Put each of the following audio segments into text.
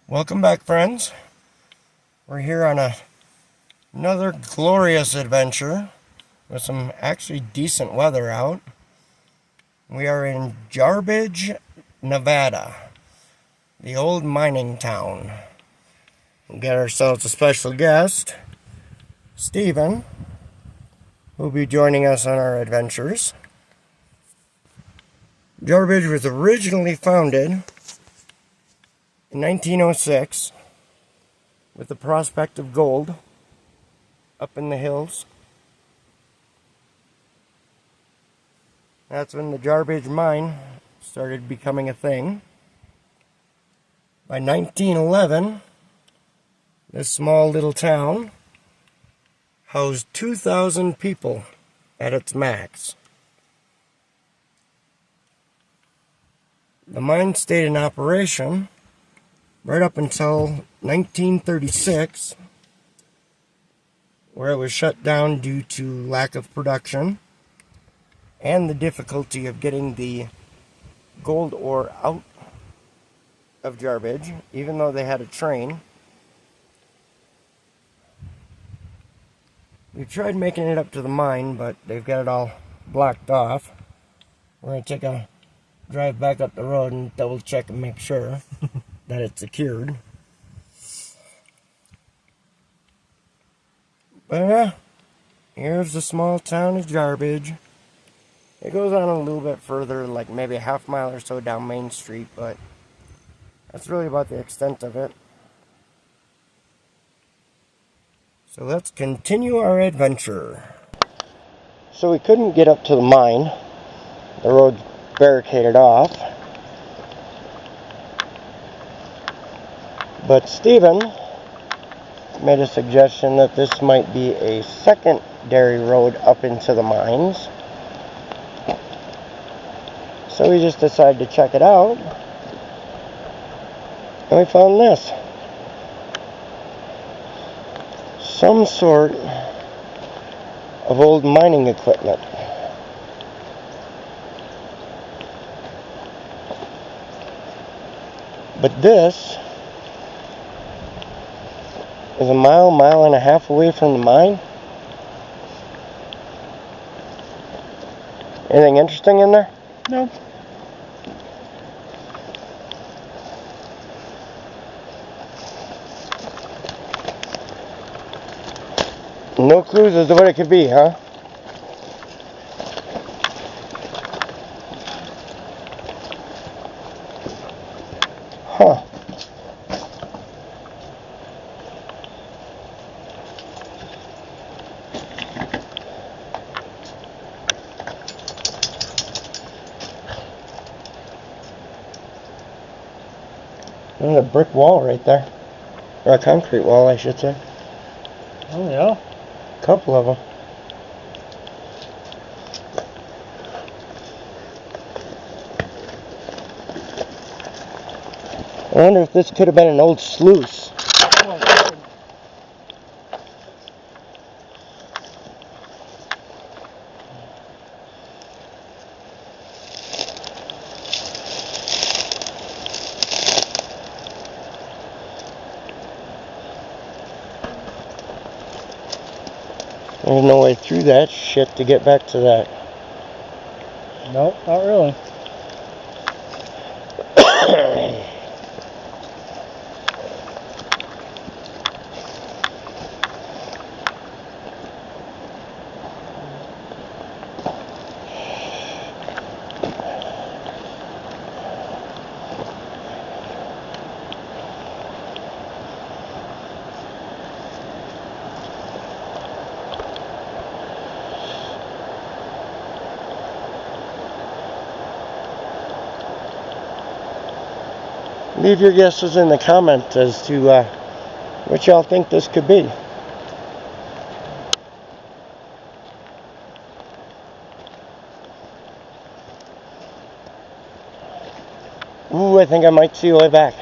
Welcome back, friends. We're here on another glorious adventure with some actually decent weather out. We are in Jarbidge, Nevada, the old mining town. We'll get ourselves a special guest, Stephen, who'll be joining us on our adventures. Jarbidge was originally founded in 1906 with the prospect of gold up in the hills. That's when the Jarbidge mine started becoming a thing. By 1911, this small little town housed 2,000 people at its max. The mine stayed in operation right up until 1936, where it was shut down due to lack of production and the difficulty of getting the gold ore out of Jarbidge, even though they had a train. We tried making it up to the mine, but they've got it all blocked off. We're going to take a drive back up the road and double check and make sure that it's secured. But here's the small town of Jarbidge. It goes on a little bit further, like maybe a half mile or so down Main Street, but that's really about the extent of it. So let's continue our adventure. So we couldn't get up to the mine. The road's barricaded off. But Stephen made a suggestion that this might be a secondary road up into the mines. So we just decided to check it out. And we found this. Some sort of old mining equipment. But this is a mile and a half away from the mine. Anything interesting in there? No. No clues as to what it could be, huh? Huh. There's a brick wall right there. Or a concrete wall, I should say. Oh, yeah? A couple of them. I wonder if this could have been an old sluice. There's no way through that shit to get back to that. Nope, not really. Leave your guesses in the comments as to what y'all think this could be. Ooh, I think I might see a way back.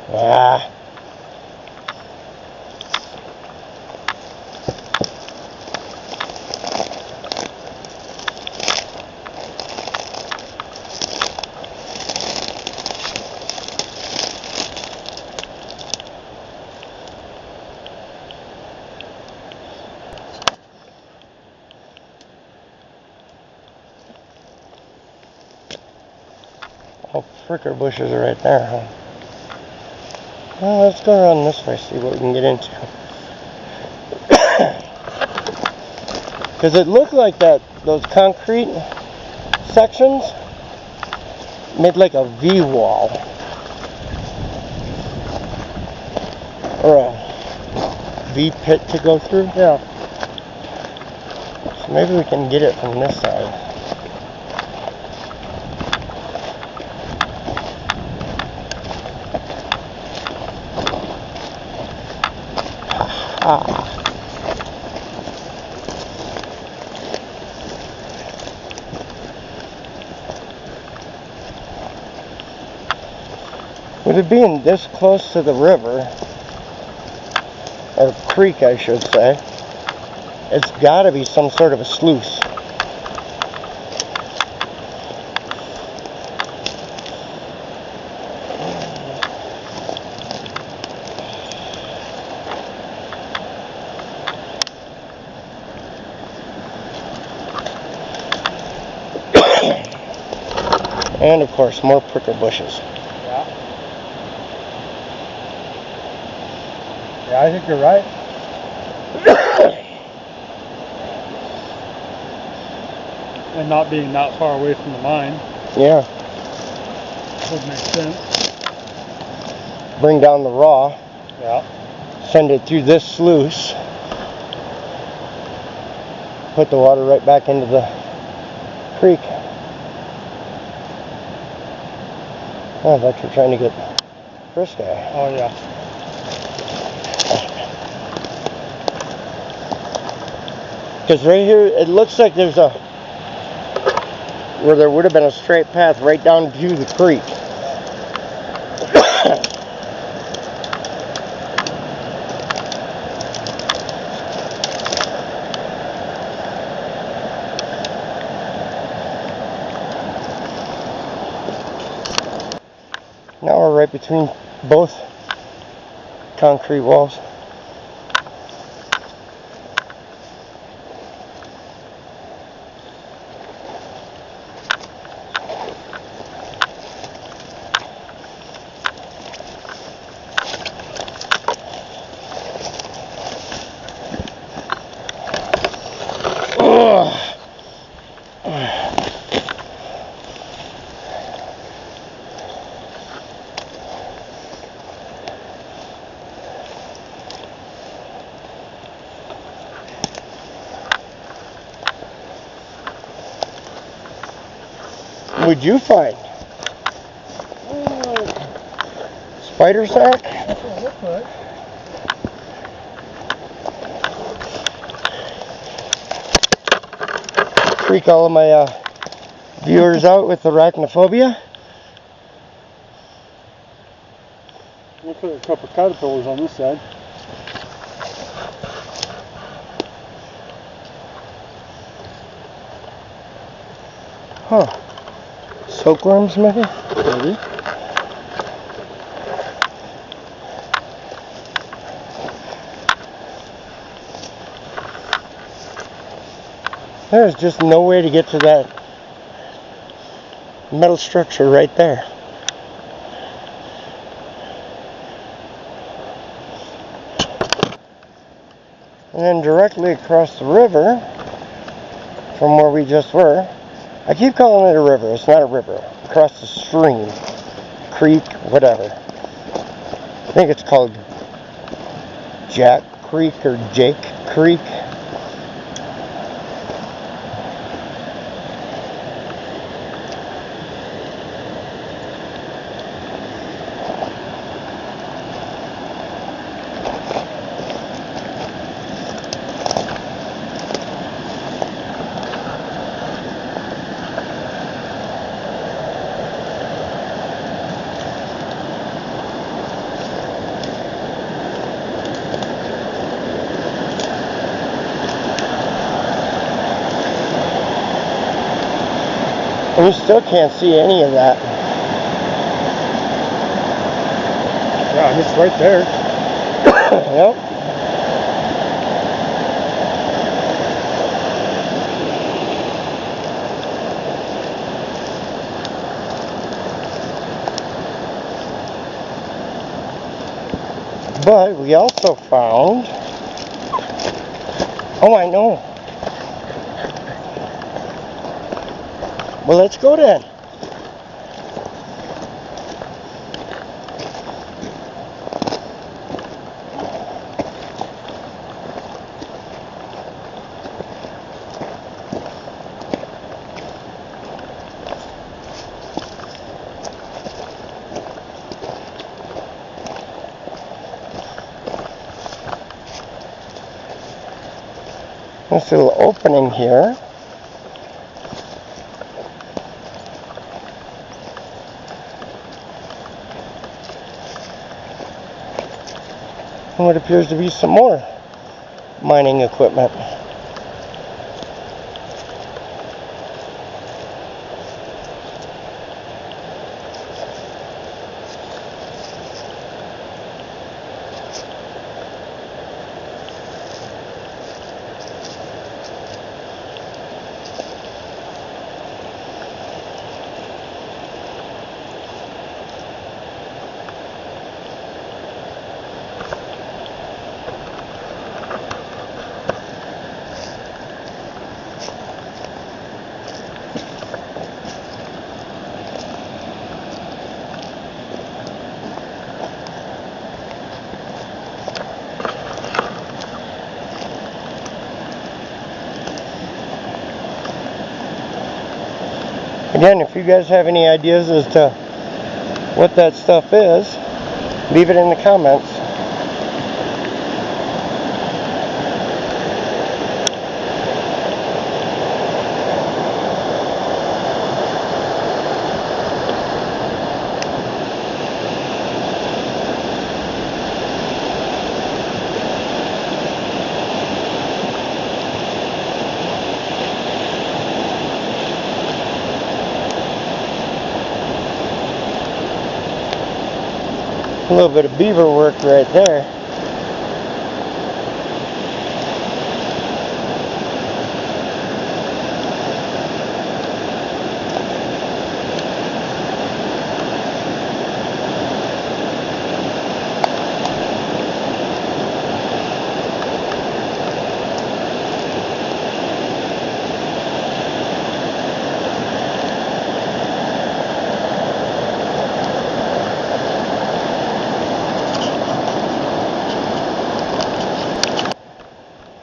Ah. Oh, fricker bushes are right there, huh? Well, let's go around this way, see what we can get into. Because it looked like those concrete sections made like a V wall. Or a V pit to go through. Yeah. So maybe we can get it from this side. Ah. With it being this close to the river, or creek I should say, it's got to be some sort of a sluice. And of course, more prickle bushes. Yeah. Yeah, I think you're right. And not being that far away from the mine. Yeah. Would make sense. Bring down the raw. Yeah. Send it through this sluice. Put the water right back into the creek. Oh, I thought you were trying to get this guy. Oh, yeah. Because right here, it looks like there's where there would have been a straight path right down to the creek. Now we're right between both concrete walls. What'd you find? Spider sack? That's what it looks like. Freak all of my viewers out with arachnophobia. Looks like a couple caterpillars on this side. Huh. Silkworms, maybe? Maybe. There's just no way to get to that metal structure right there. And then directly across the river from where we just were, I keep calling it a river, it's not a river, across the stream, creek, whatever. I think it's called Jack Creek or Jake Creek. And you still can't see any of that. Yeah, it's right there. Yep. But we also found, oh, I know. Well, let's go then. This little opening here. And what appears to be some more mining equipment. Again, if you guys have any ideas as to what that stuff is, leave it in the comments. A little bit of beaver work right there.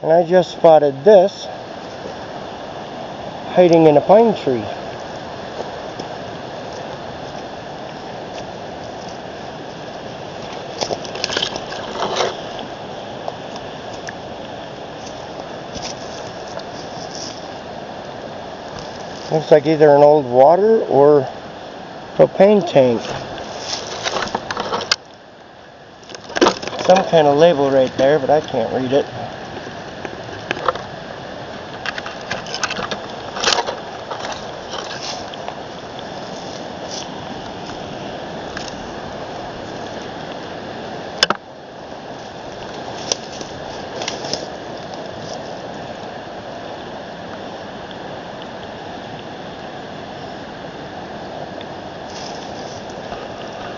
And I just spotted this hiding in a pine tree. Looks like either an old water or propane tank. Some kind of label right there, but I can't read it.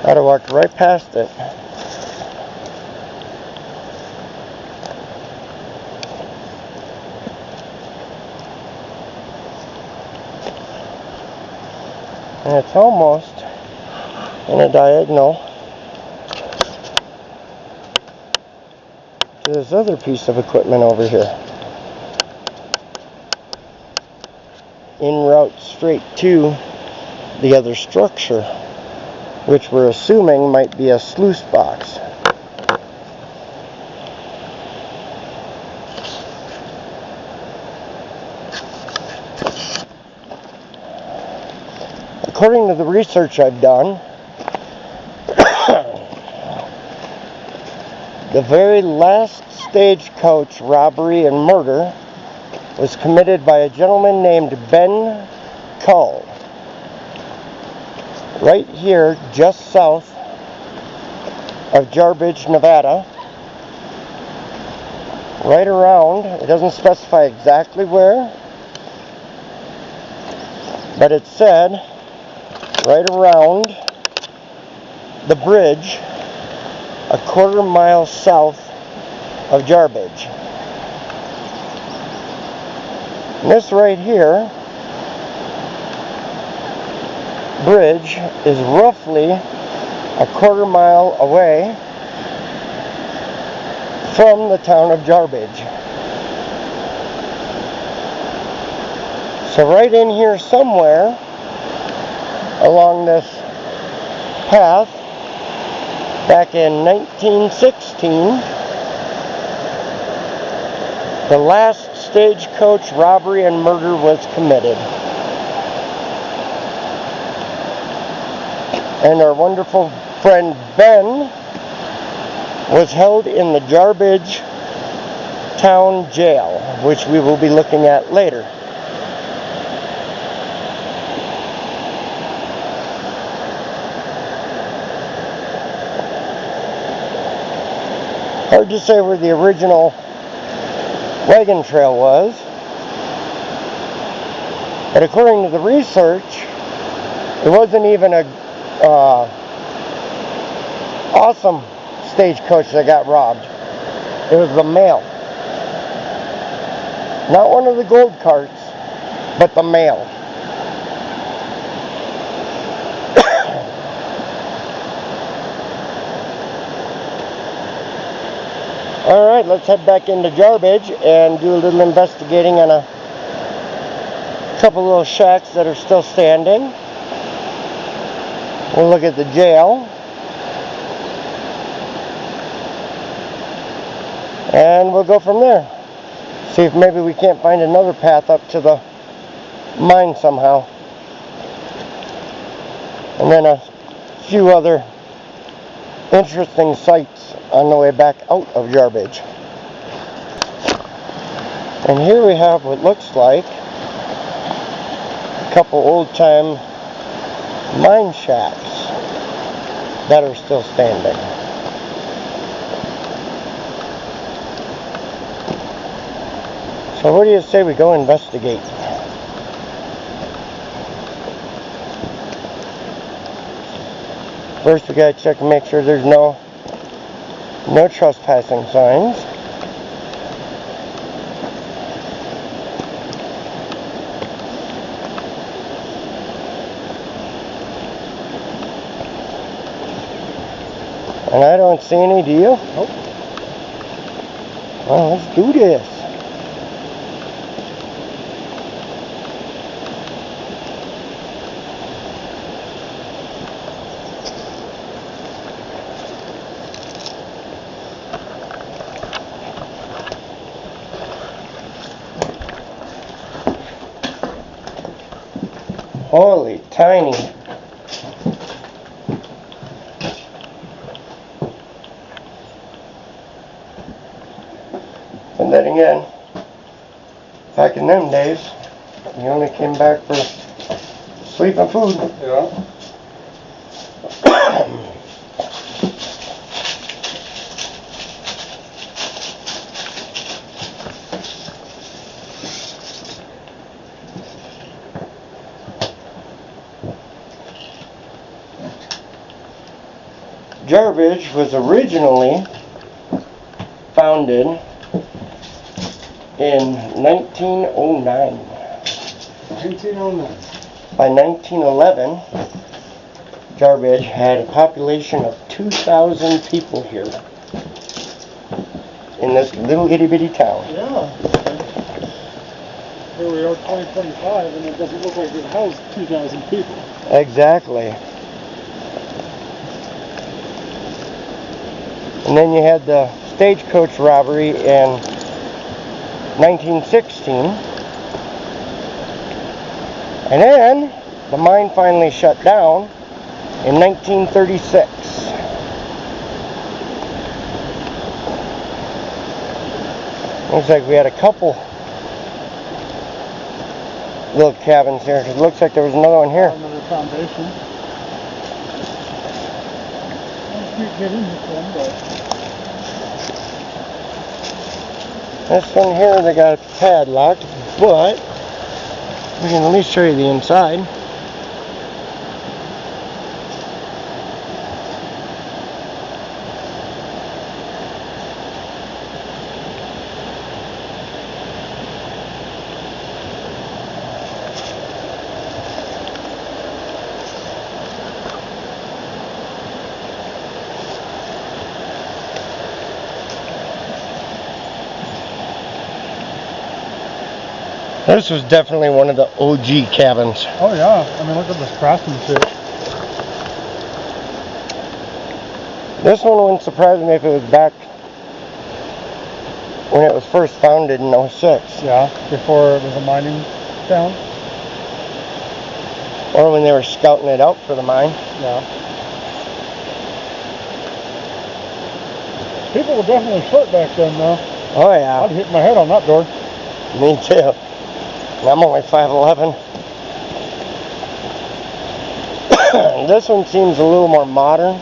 I'd have walked right past it. And it's almost in a diagonal to this other piece of equipment over here. En route straight to the other structure, which we're assuming might be a sluice box. According to the research I've done, the very last stagecoach robbery and murder was committed by a gentleman named Ben Cull, right here just south of Jarbidge, Nevada, right around, it doesn't specify exactly where, but it said right around the bridge a quarter-mile south of Jarbidge. And this right here, bridge, is roughly a quarter-mile away from the town of Jarbidge. So right in here somewhere along this path, back in 1916, the last stagecoach robbery and murder was committed. And our wonderful friend Ben was held in the Jarbidge town jail, which we will be looking at later. Hard to say where the original wagon trail was, but according to the research, it wasn't even a awesome stagecoach that got robbed. It was the mail. Not one of the gold carts, but the mail. Alright, let's head back into Jarbidge and do a little investigating on a couple little shacks that are still standing. We'll look at the jail. And we'll go from there. See if maybe we can't find another path up to the mine somehow. And then a few other interesting sights on the way back out of Jarbidge. And here we have what looks like a couple old-time mine shacks that are still standing. So what do you say we go investigate? First we gotta check and make sure there's no trespassing signs. And I don't see any, do you? Nope. Well, let's do this. Holy tiny. And then again, back in them days, you only came back for sleep and food. Yeah. Jarbidge was originally founded in 1909. 1909. By 1911, Jarbidge had a population of 2,000 people here in this little itty bitty town. Yeah. Here we are 2025 and it doesn't look like it housed 2,000 people. Exactly. And then you had the stagecoach robbery in 1916. And then the mine finally shut down in 1936. Looks like we had a couple little cabins here. It looks like there was another one here. Another foundation. You can't get in this one, but this one here they got it padlocked, but we can at least show you the inside. This was definitely one of the OG cabins. Oh yeah, I mean look at this craftsmanship. This one wouldn't surprise me if it was back when it was first founded in 06. Yeah, before it was a mining town. Or when they were scouting it out for the mine. Yeah. People were definitely short back then though. Oh yeah. I'd hit my head on that door. Me too. And I'm only 5'11". This one seems a little more modern.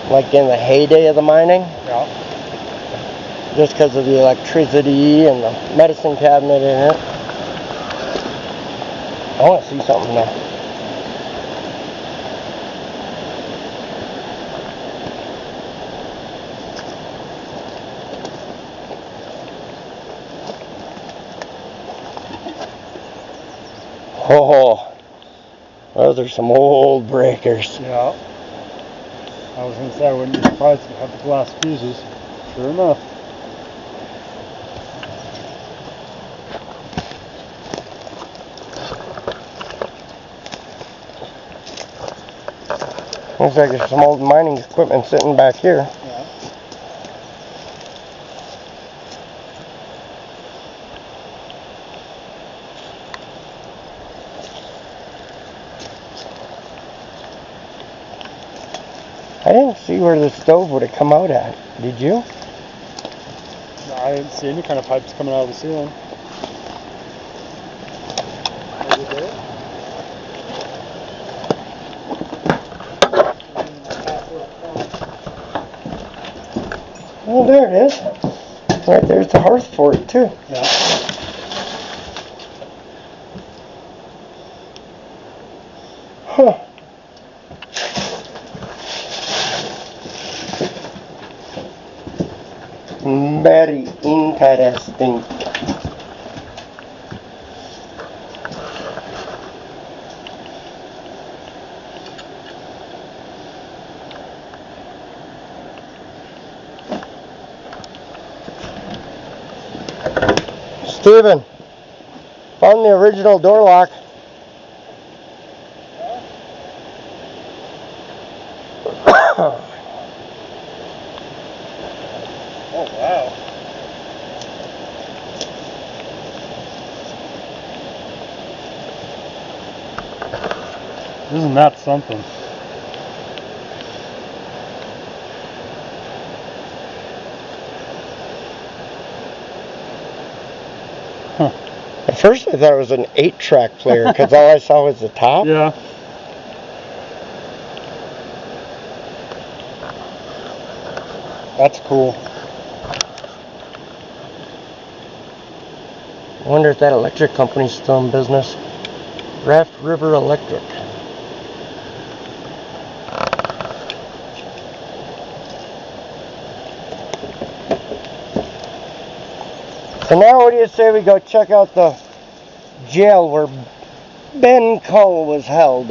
Like in the heyday of the mining. Yeah. Just because of the electricity and the medicine cabinet in it. I want to see something now. Oh, those are some old breakers. Yeah. I was going to say I wouldn't be surprised if it had the glass fuses. Sure enough. Looks like there's some old mining equipment sitting back here. Yeah. I didn't see where the stove would have come out at. Did you? No, I didn't see any kind of pipes coming out of the ceiling. Oh, there it is. Right there's the hearth for it, too. Yeah. Huh. Very interesting. Steven, found the original door lock. Oh, wow. Isn't that something? Huh. At first I thought it was an 8-track player because all I saw was the top. Yeah. That's cool. I wonder if that electric company's still in business. Raft River Electric. So now what do you say we go check out the jail where Ben Cull was held?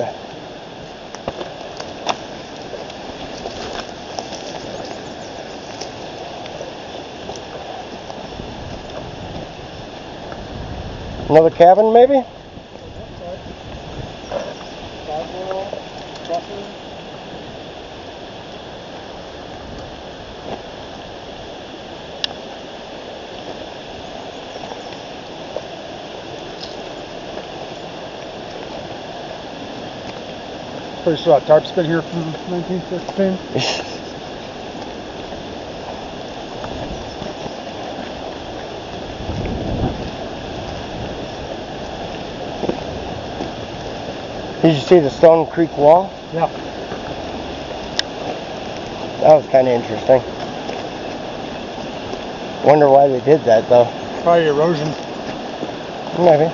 Another cabin, maybe? Pretty sure that tarp's been here from 1916. Did you see the Stone Creek wall? Yeah. That was kind of interesting. Wonder why they did that though. Probably erosion. Maybe.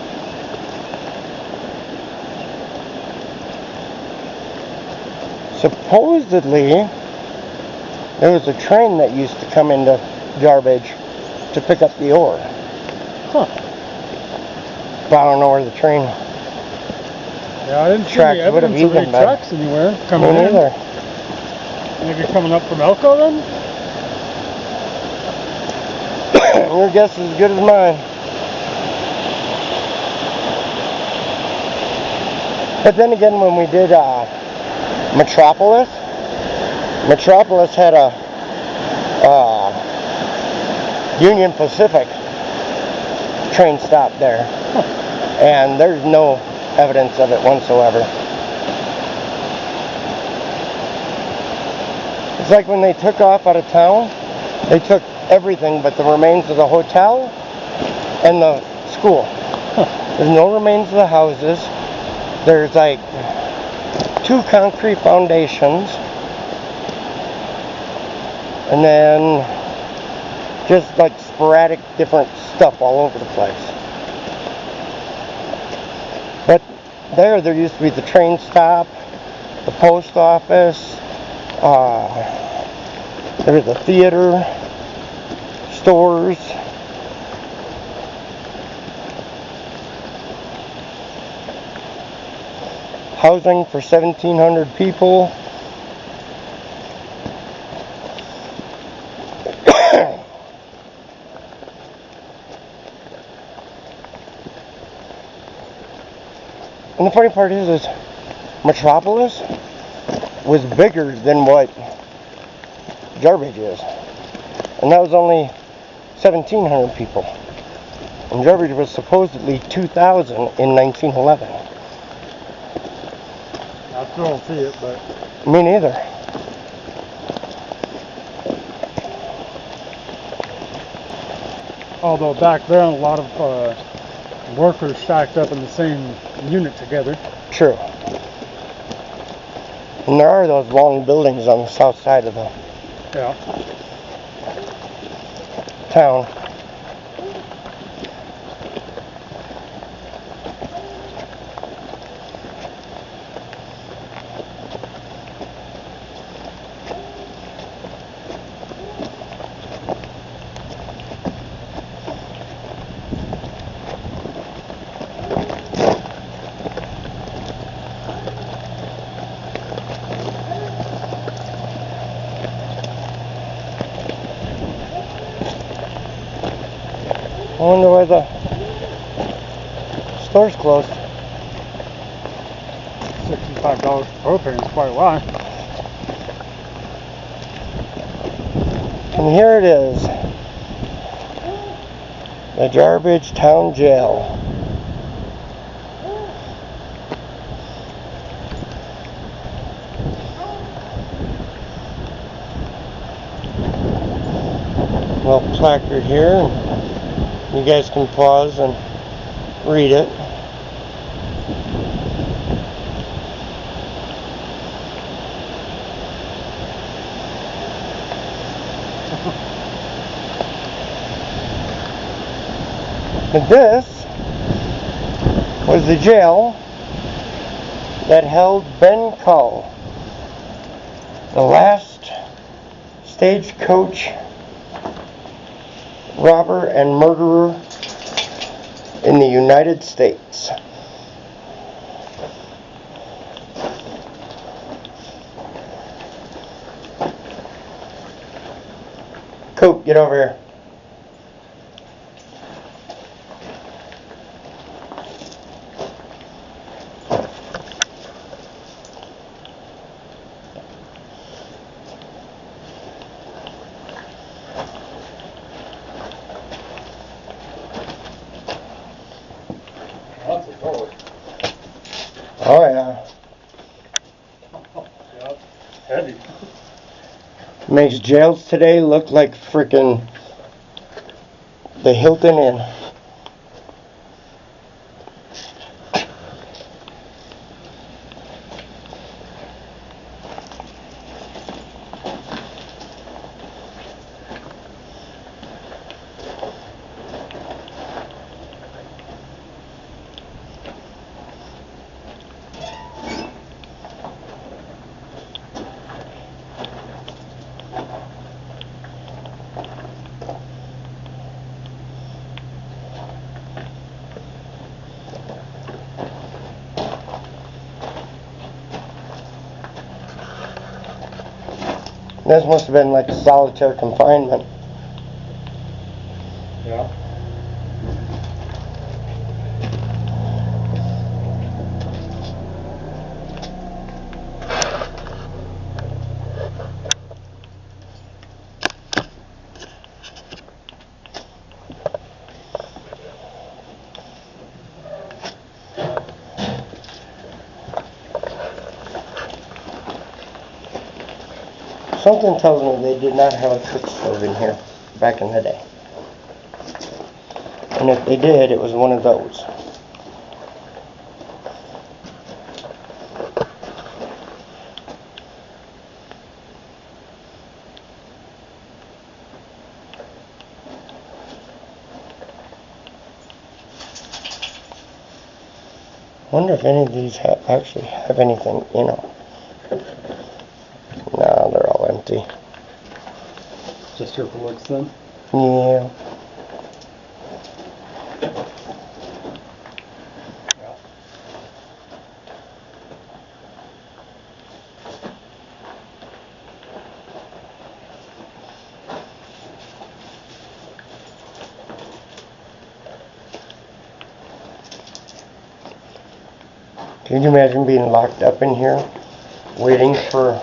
Supposedly, there was a train that used to come into Jarbidge to pick up the ore. Huh. But I don't know where the train Yeah, I didn't see tracks any would have evidence of any even been. tracks anywhere coming Me in. neither. Maybe coming up from Elko then? Your guess is as good as mine. But then again, when we did Metropolis had a Union Pacific train stop there, and there's no evidence of it whatsoever. It's like when they took off out of town, they took everything but the remains of the hotel and the school. There's no remains of the houses. There's like 2 concrete foundations, and then just like sporadic different stuff all over the place. But there used to be the train stop, the post office, there was a theater, stores. Housing for 1,700 people. And the funny part is Metropolis was bigger than what Jarbidge is. And that was only 1,700 people. And Jarbidge was supposedly 2,000 in 1911. I still don't see it, but... Me neither. Although back then, a lot of workers stacked up in the same unit together. True. And there are those long buildings on the south side of the town. I wonder why the store's closed. $65 for propane is quite a lot. And here it is. The Jarbidge Town Jail. Little placard here. You guys can pause and read it. And this was the jail that held Ben Cull, the last stagecoach robber and murderer in the United States. Coop, get over here. Oh yeah. Yep. Heavy. Makes jails today look like frickin' the Hilton Inn. This must have been like solitary confinement. Yeah. Something tells me they did not have a cook stove in here back in the day. And if they did, it was one of those. I wonder if any of these actually have anything in them. No, they're all empty. Just here for looks then? Yeah. Can you imagine being locked up in here, waiting for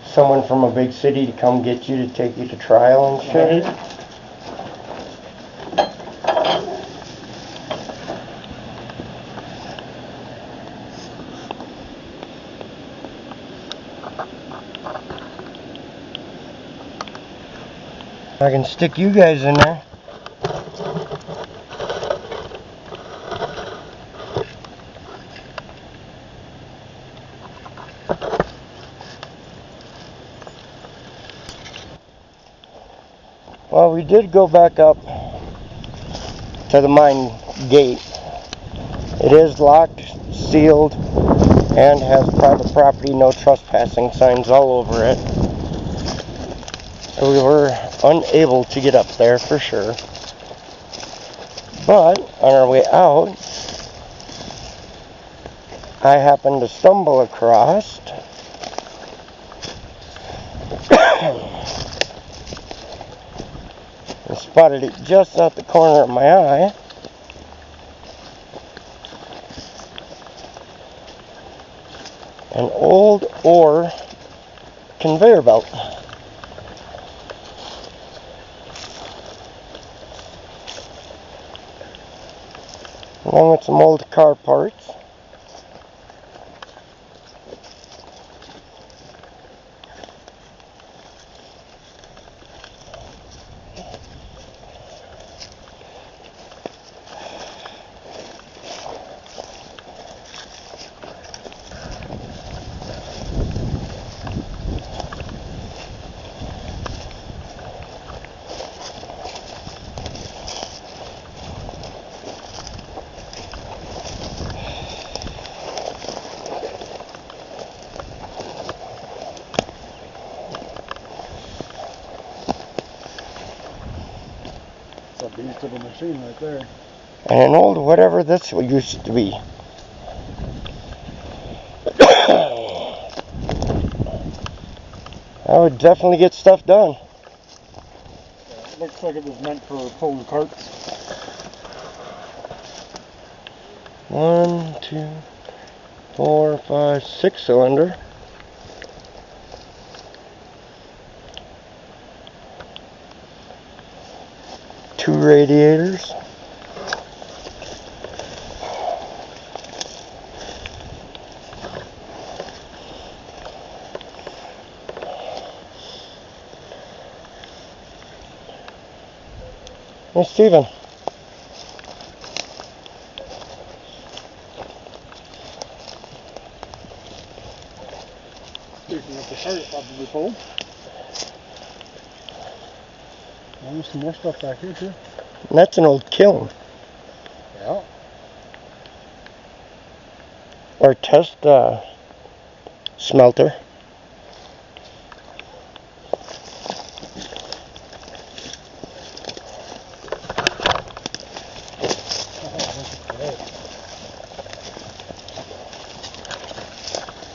someone from a big city to come get you to take you to trial and shit? Right. I can stick you guys in there. Well, we did go back up to the mine gate. It is locked, sealed, and has private property, no trespassing signs all over it. So we were unable to get up there for sure. But on our way out, I happened to stumble across and spotted it just out the corner of my eye. An old ore conveyor belt. Along with some old car parts. It's a beast of a machine right there. And an old whatever this used to be. I would definitely get stuff done. Yeah, it looks like it was meant for pulling carts. 1, 2, 4, 5, 6 cylinder. Two radiators. Hey, Steven. Speaking of the cart, probably full. There's some more stuff back here too. And that's an old kiln. Yeah. Or test smelter.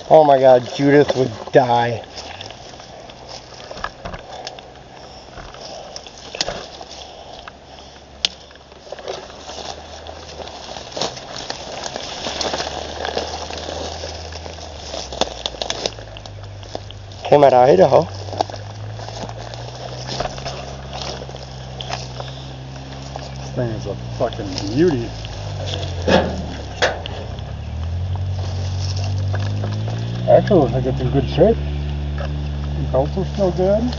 Oh my God, Judith would die. Came out of Idaho. This thing is a fucking beauty. Actually, looks like it's in good shape. Filter's still good.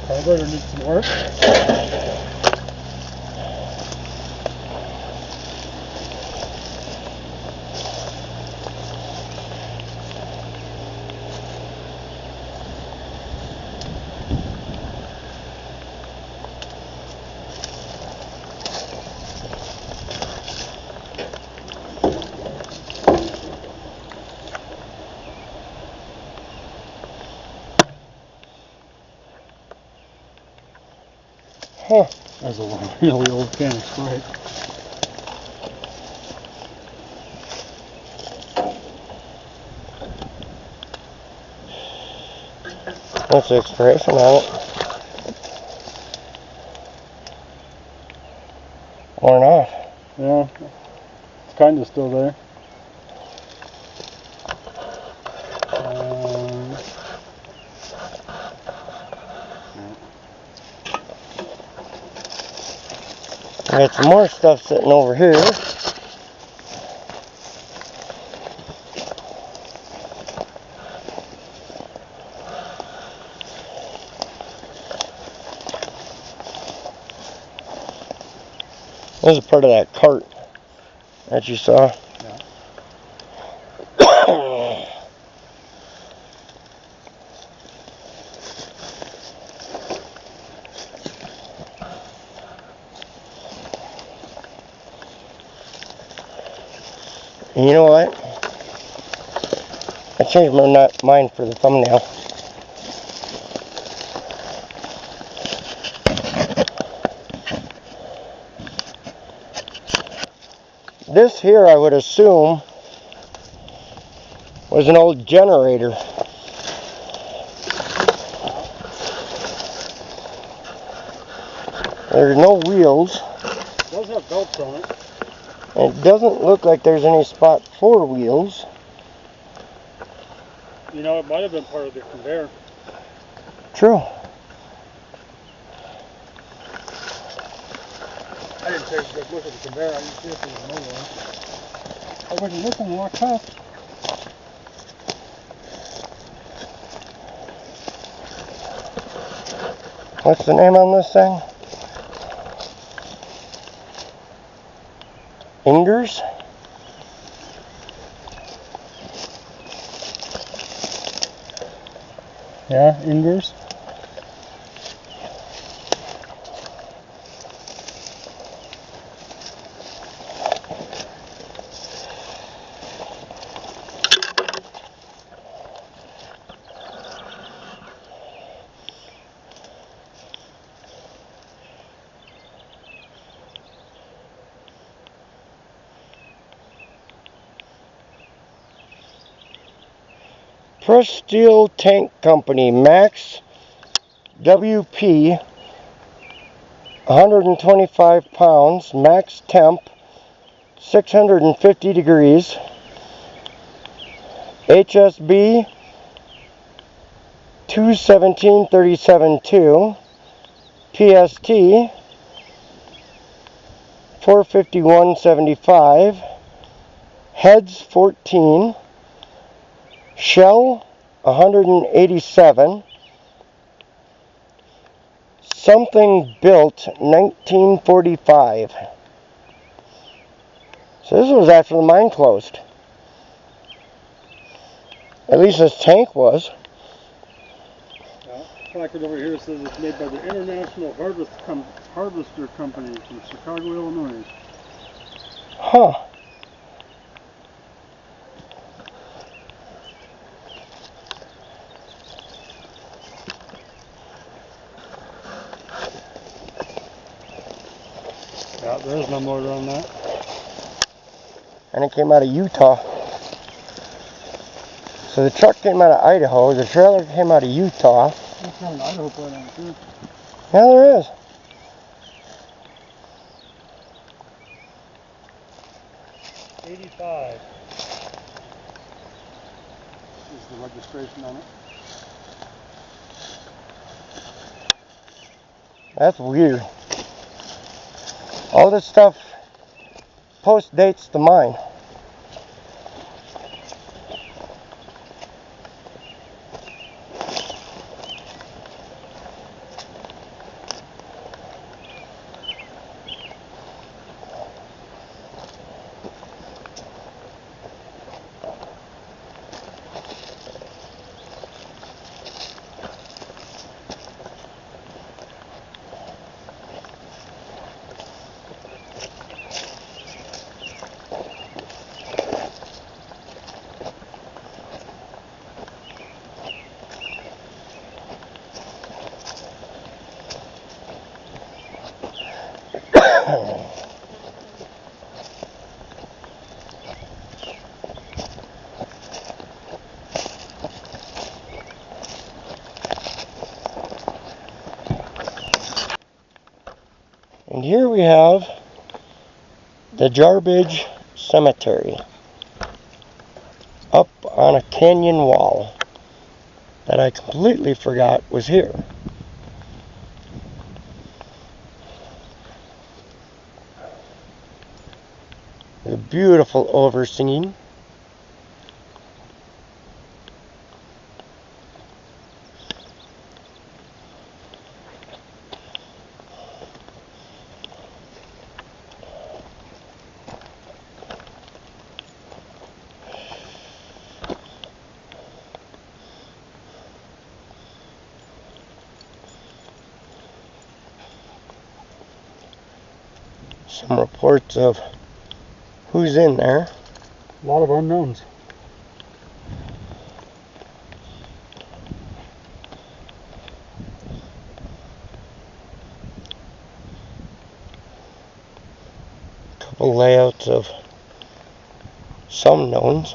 Carburetor needs some work. Huh. That's a really old can of Sprite. What's the expiration on it? Worn off. Yeah, it's kind of still there. We got some more stuff sitting over here. This is part of that cart that you saw. Yeah. And you know what? I changed my mind for the thumbnail. This here, I would assume, was an old generator. There are no wheels. It does have belts on it. It doesn't look like there's any spot for wheels. You know, it might have been part of the conveyor. True. I didn't take a good look at the conveyor. I didn't see if there was no one. I wasn't looking more tough. What's the name on this thing? Ingers? Yeah, Ingers. Press Steel Tank Company, Max WP, 125 pounds, max temp, 650 degrees, HSB 217.37.2, PST 451.75, heads 14, shell 187, something built 1945. So this was after the mine closed. At least this tank was. Well, placard over here says it's made by the International Harvester Company from Chicago, Illinois. Huh. Yeah, there's no motor on that. And it came out of Utah. So the truck came out of Idaho, the trailer came out of Utah. There's got an Idaho plate on it too. Yeah, there is. '85 is the registration on it. That's weird. All this stuff post-dates the mine. And here we have the Jarbidge Cemetery up on a canyon wall that I completely forgot was here. A beautiful overseeing. Some reports of who's in there. A lot of unknowns. Couple layouts of some knowns.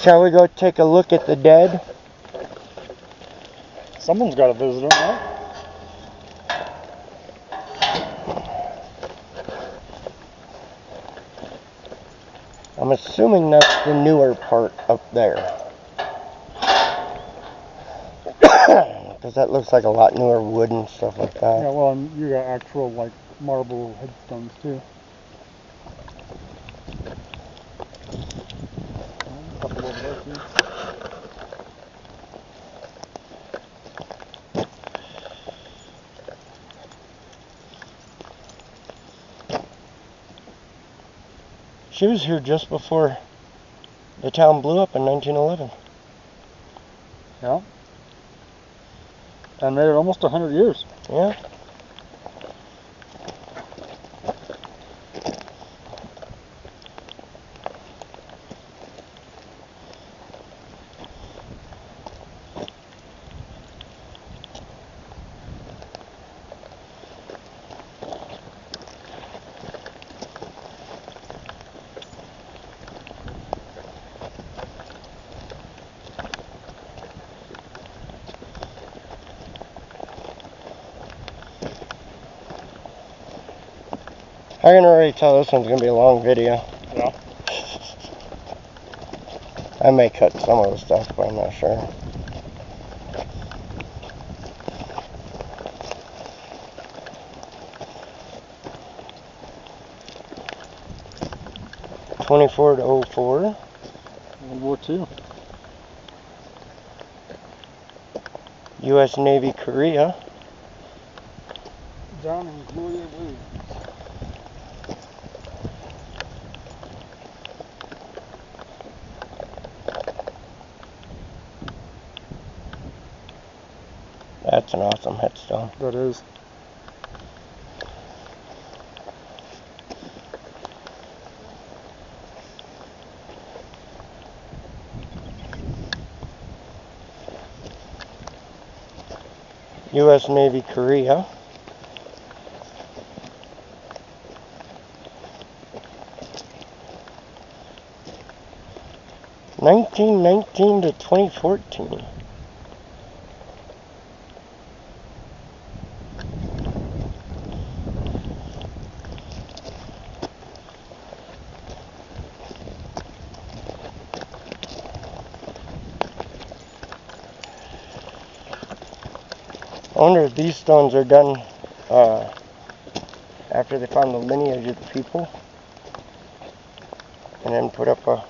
Shall we go take a look at the dead? Someone's got a visitor, right? I'm assuming that's the newer part up there. Because that looks like a lot newer wood and stuff like that. Yeah, well, and you got actual, like, marble headstones, too. A couple over there, too. She was here just before the town blew up in 1911. Yeah. And made it almost 100 years. Yeah. I can already tell this one's going to be a long video. Yeah. I may cut some of the stuff, but I'm not sure. '24 to '04. World War II. U.S. Navy, Korea. Down in Gloria Williams. That's an awesome headstone. That is. U.S. Navy, Korea. (1919 to 2014). I wonder if these stones are done after they found the lineage of the people and then put up a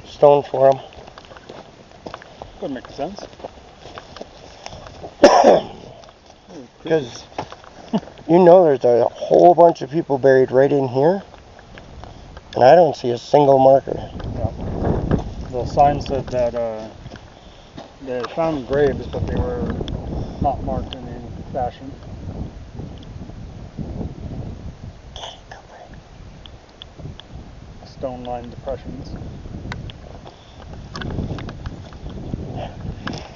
stone for them. That makes sense. Because you know there's a whole bunch of people buried right in here, and I don't see a single marker. Yeah. The sign said that they found graves, but they were not marked in any fashion. Stone-lined depressions.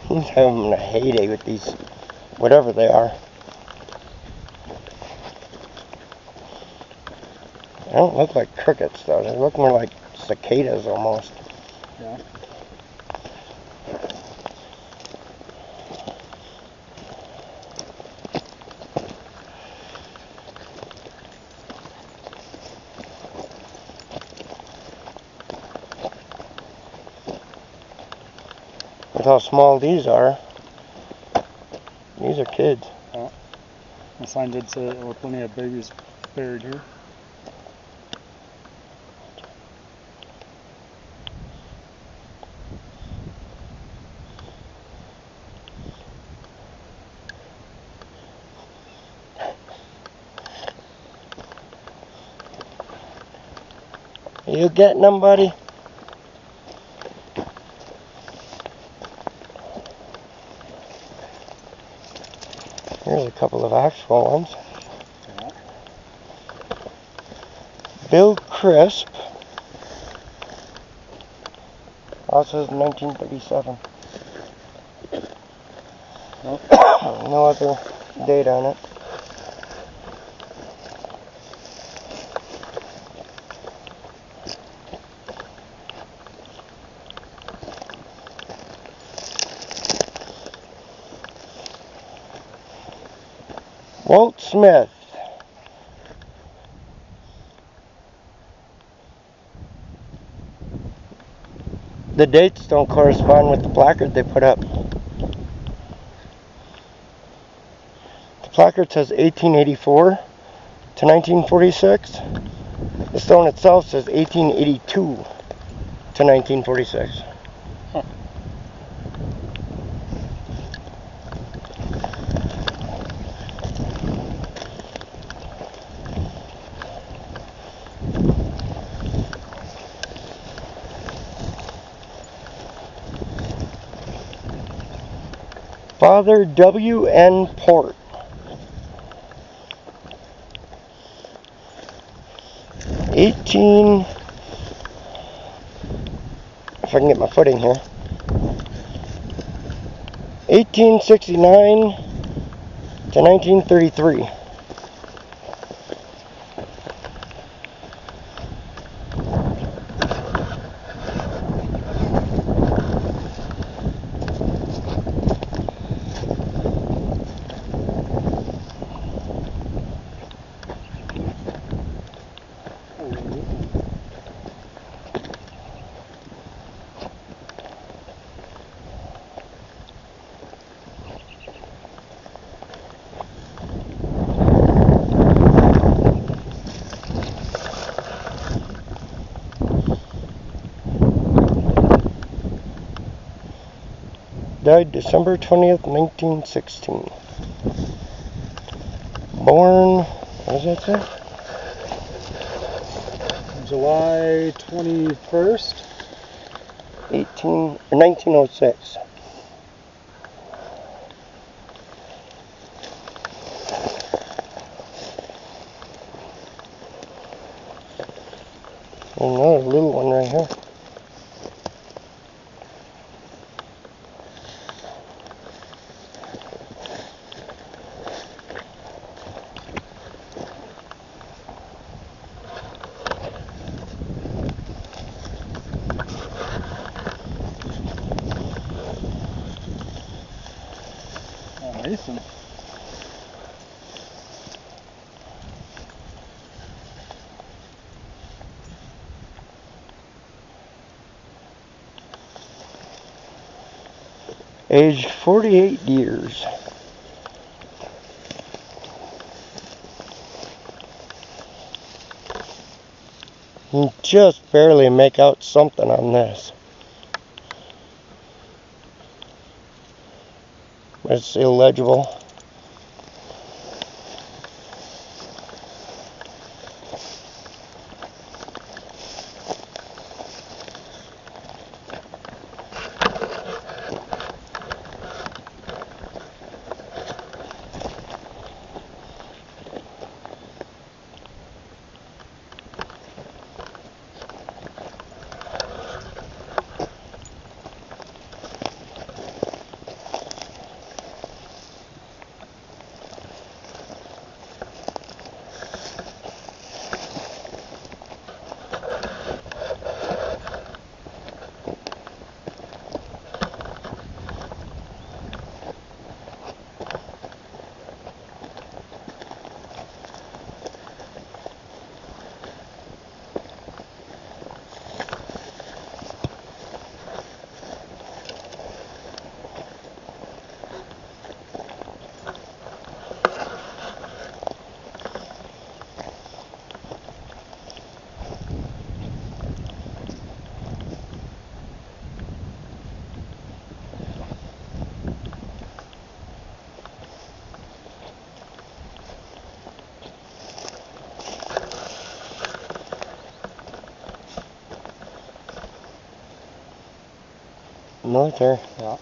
He's having a heyday with these, whatever they are. They don't look like crickets though, they look more like cicadas almost. Yeah. With how small these are. These are kids. Yeah. The sign did say there were plenty of babies buried here. You getting them, buddy? Here's a couple of actual ones. Yeah. Bill Crisp. Also says 1937. Nope. No other date on it. Walt Smith. The dates don't correspond with the placard they put up. The placard says 1884 to 1946. The stone itself says 1882 to 1946. Huh. Father W.N. Port. 18, if I can get my footing here, 1869 to 1933. Died December 20th, 1916. Born, what does that say? July 21st. 1906. Another little one right here. Oh, Mason. Aged 48 years. You can just barely make out something on this. But it's illegible. Military. Yeah.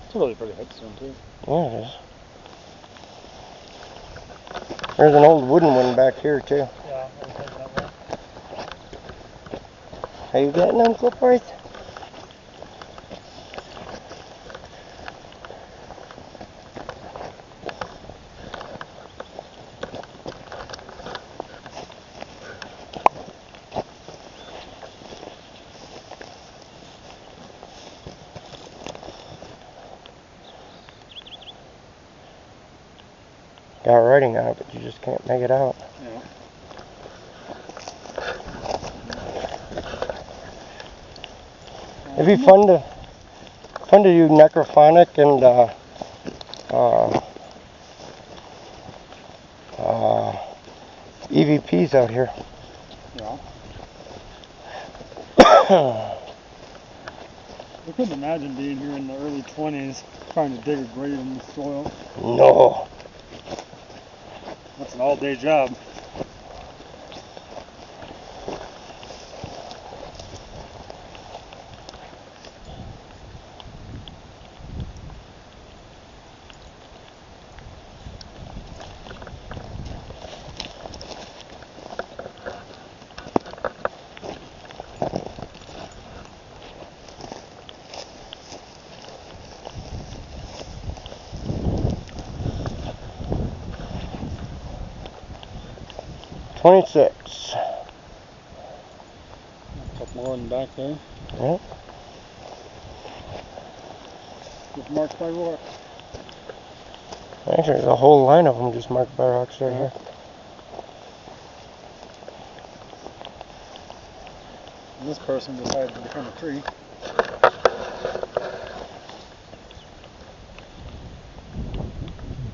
It's a really pretty headstone too. Yeah, it is. There's an old wooden one back here too. Yeah, I was heading that way. How you getting, Uncle Bryce? Got writing on it, but you just can't make it out. Yeah. It'd be fun to do necrophonic and EVPs out here. Yeah. I couldn't imagine being here in the early 20s trying to dig a grave in the soil. No. That's an all-day job. $26. A couple more in the back there. Yep. Just marked by rock. Actually, there's a whole line of them just marked by rocks right here. And this person decided to become a tree.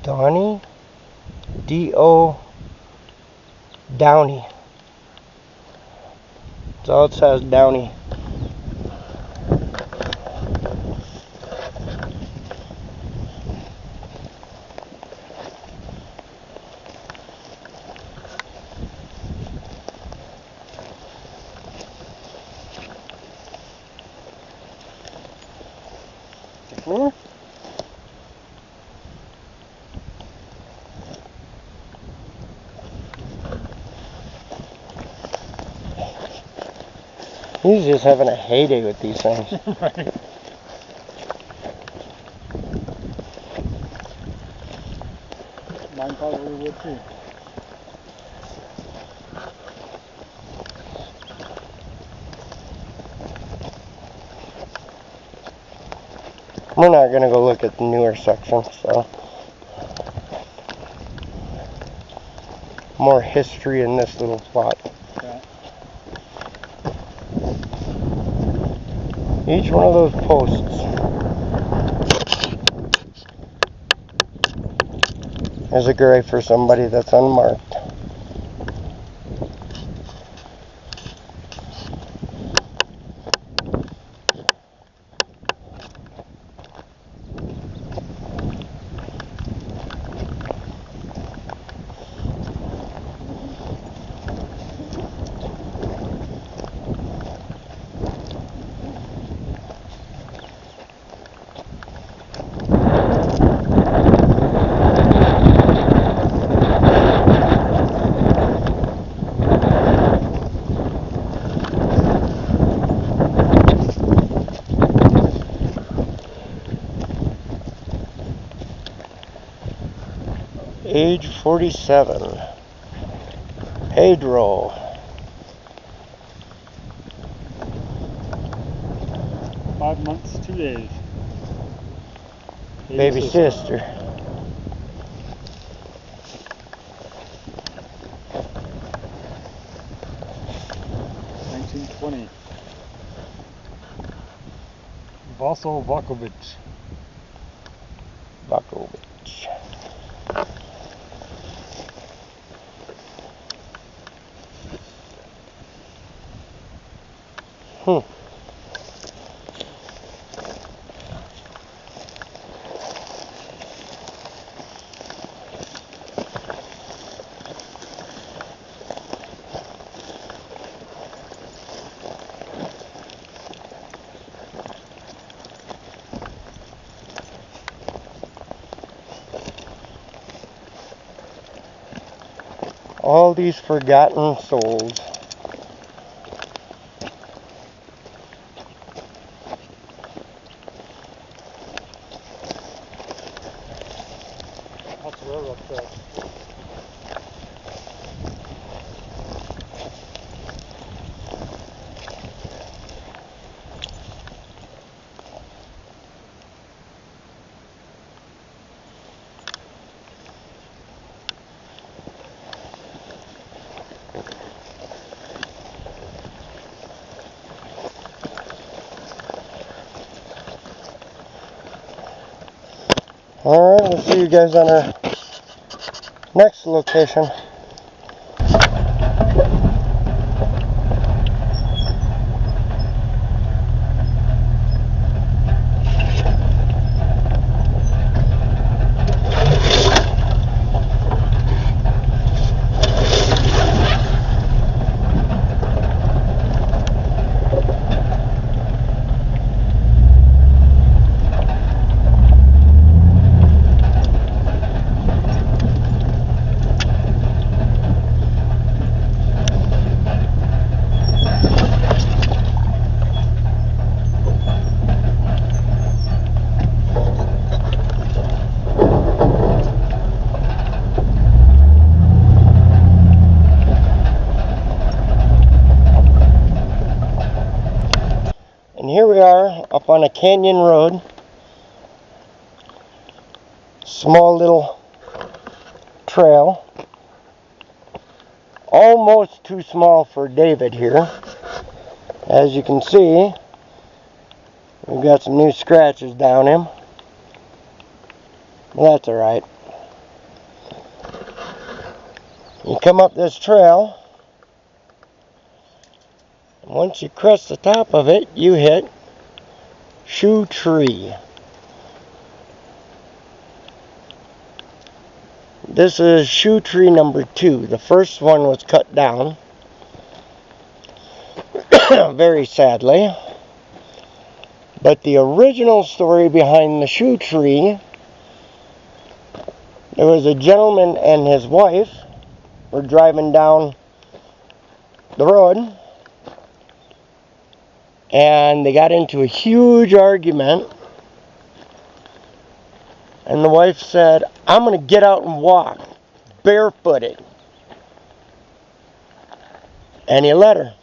Donnie? D-O Downey. That's all it says, Downey. The floor? He's just having a heyday with these things. Right. Mine probably would too. We're not going to go look at the newer section, so. More history in this little plot. Yeah. Each one of those posts is a grave for somebody that's unmarked. Age 47. Pedro. Five months, 2 days. Baby sister. $19.20. Vaso Vakovic. Vakovic. all these forgotten souls. That's a railroad track. Alright, we'll see you guys on our next location. And here we are up on a canyon road. Small little trail. Almost too small for David here. As you can see, we've got some new scratches down him. Well, that's alright. You come up this trail. Once you crest the top of it, you hit Shoe Tree. This is Shoe Tree number 2. The first one was cut down, very sadly. But the original story behind the Shoe Tree, there was a gentleman and his wife were driving down the road, and they got into a huge argument, and the wife said, "I'm going to get out and walk barefooted." And he let her.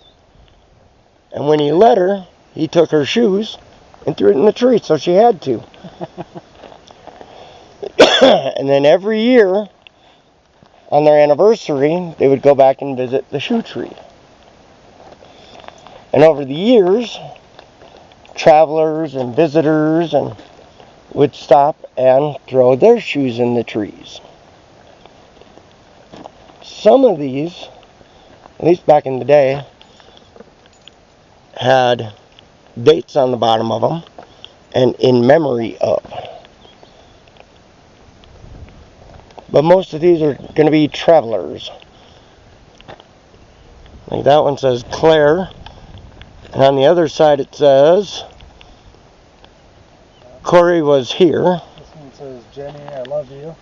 And when he let her, he took her shoes and threw it in the tree, so she had to. And then every year, on their anniversary, they would go back and visit the Shoe Tree. And over the years, travelers and visitors would stop and throw their shoes in the trees. Some of these, at least back in the day, had dates on the bottom of them and in memory of. But most of these are going to be travelers. Like that one says Claire. And on the other side it says Corey was here. This one says Jenny, I love you.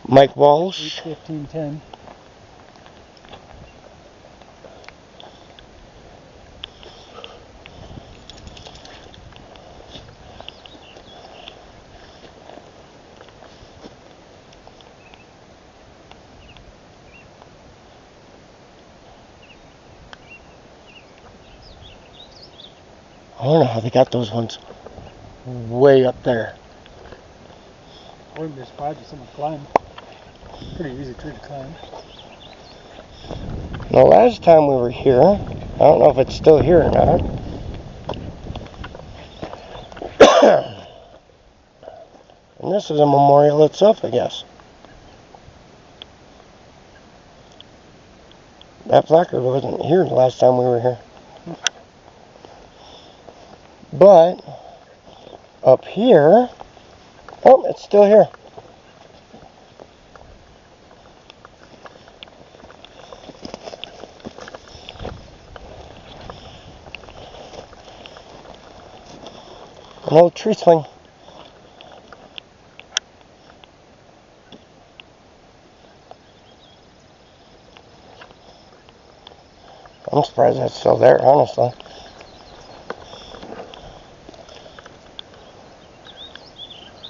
Mike Walsh. 8/15/10. I don't know how they got those ones way up there. I wouldn't be surprised if someone climbed. Pretty easy tree to climb. The last time we were here, I don't know if it's still here or not. And this is a memorial itself, I guess. That placard wasn't here the last time we were here. But up here, oh, it's still here. An old tree swing. I'm surprised that's still there, honestly.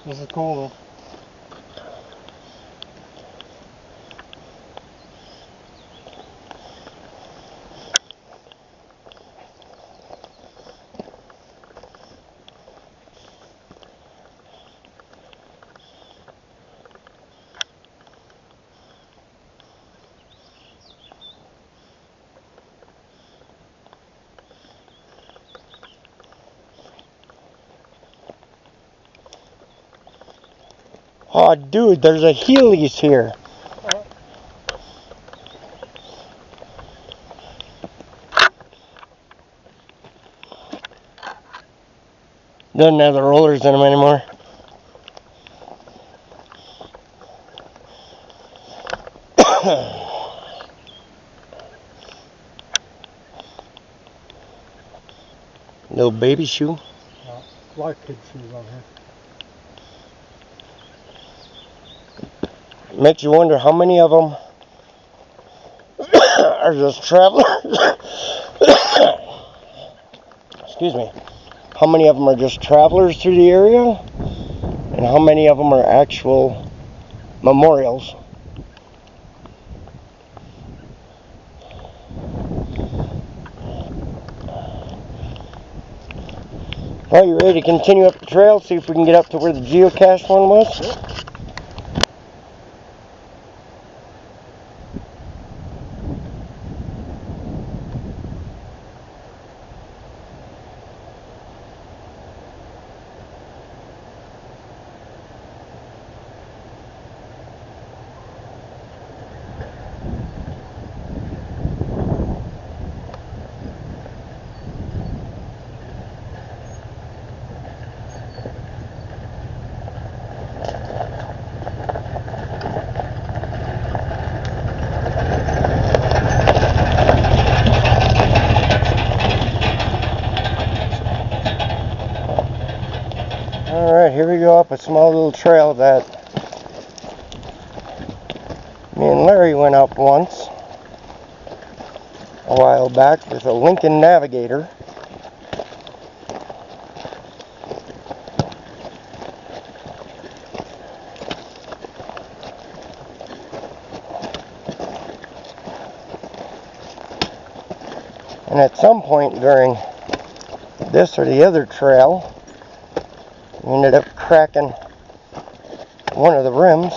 This is cool though. Oh, dude, there's a Heelys here. Doesn't have the rollers in them anymore. Little baby shoe. A lot of kids' shoes on here. Makes you wonder how many of them are just travelers. Excuse me. How many of them are just travelers through the area, and how many of them are actual memorials. Well, you ready to continue up the trail, see if we can get up to where the geocache one was? Yep. Alright, here we go up a small little trail that me and Larry went up once a while back with a Lincoln Navigator. And at some point during this or the other trail, we ended up cracking one of the rims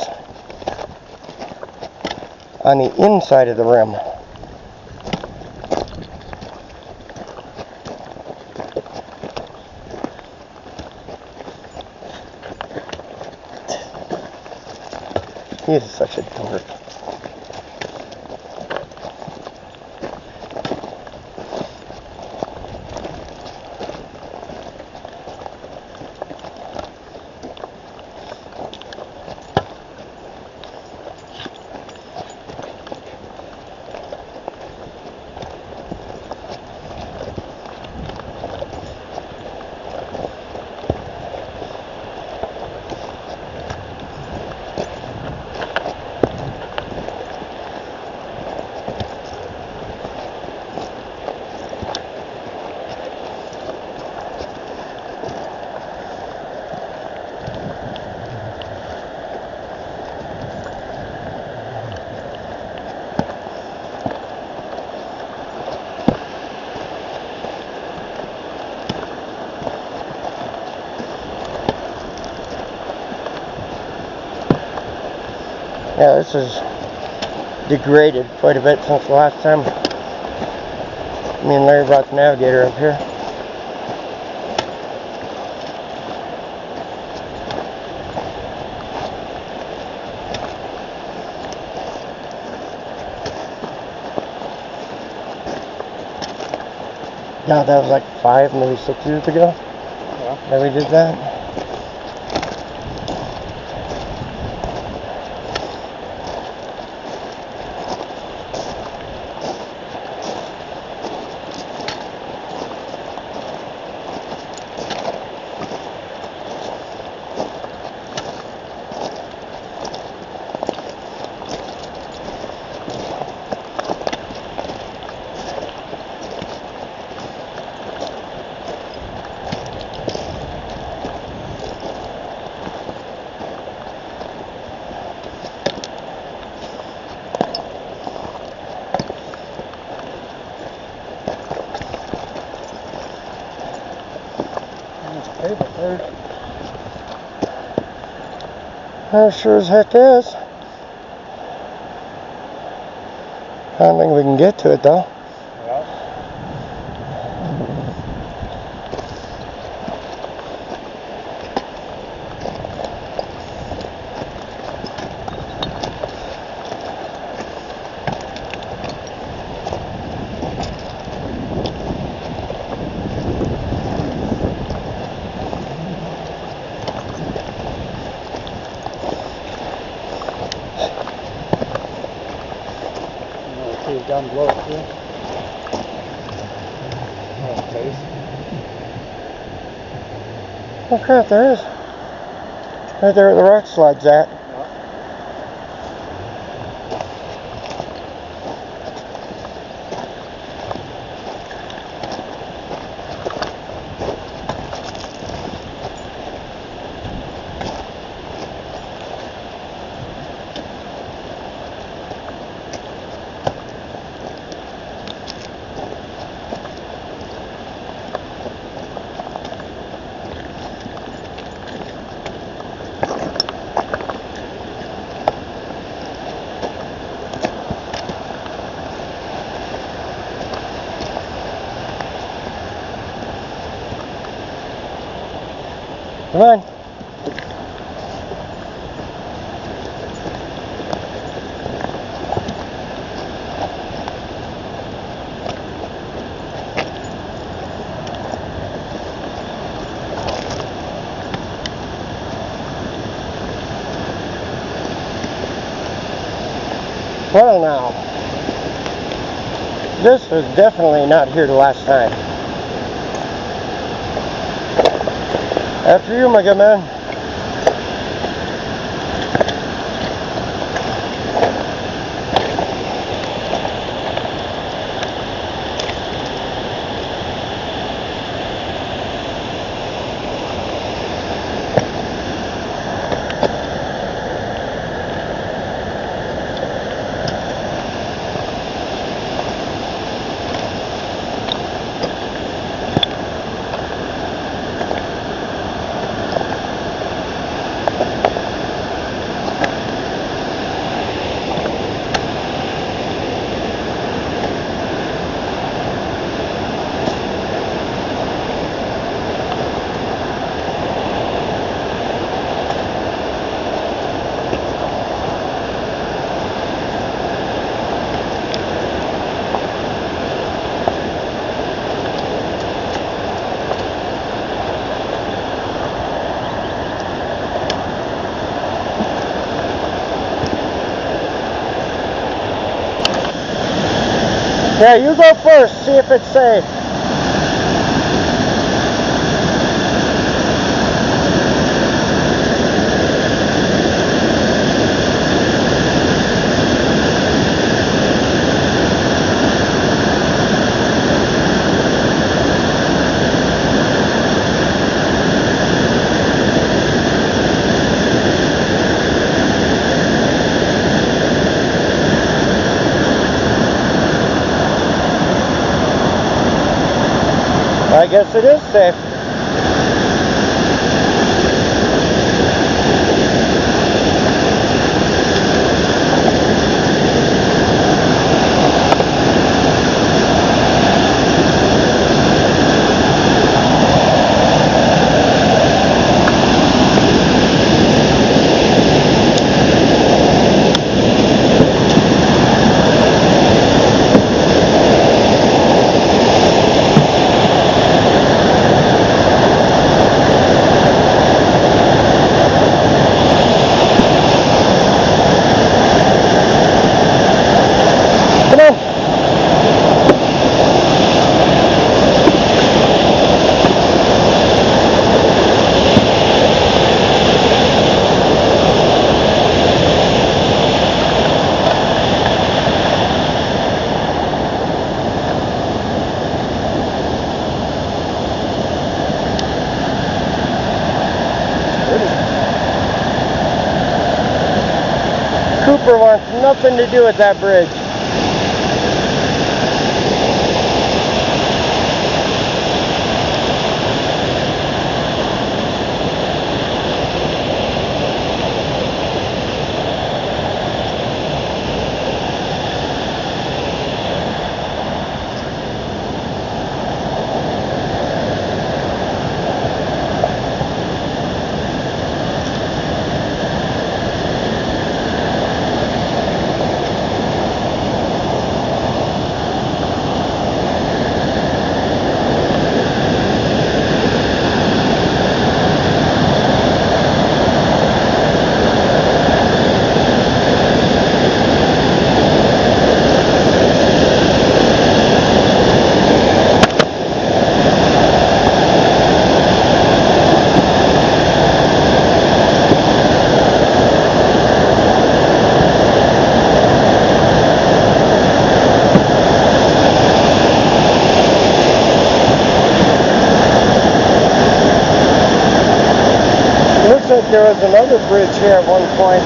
on the inside of the rim. He is such a dork. Yeah, this is degraded quite a bit since the last time me and Larry brought the Navigator up here. God, that was like 5, maybe 6 years ago that we did that. Hey, but there. That sure as heck is. I don't think we can get to it though. Yeah. See it down below too. Oh, base. Oh crap, there is. Right there where the rock slide's at. Come on. Well now, this was definitely not here the last time. After you, my good man. Yeah, you go first, see if it's safe. I guess it is safe. Cooper wants nothing to do with that bridge. like there was another bridge here at one point.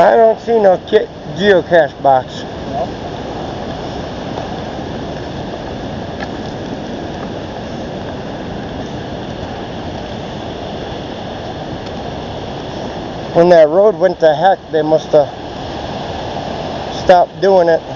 I don't see no geocache box. No. When that road went to heck, they must have stopped doing it.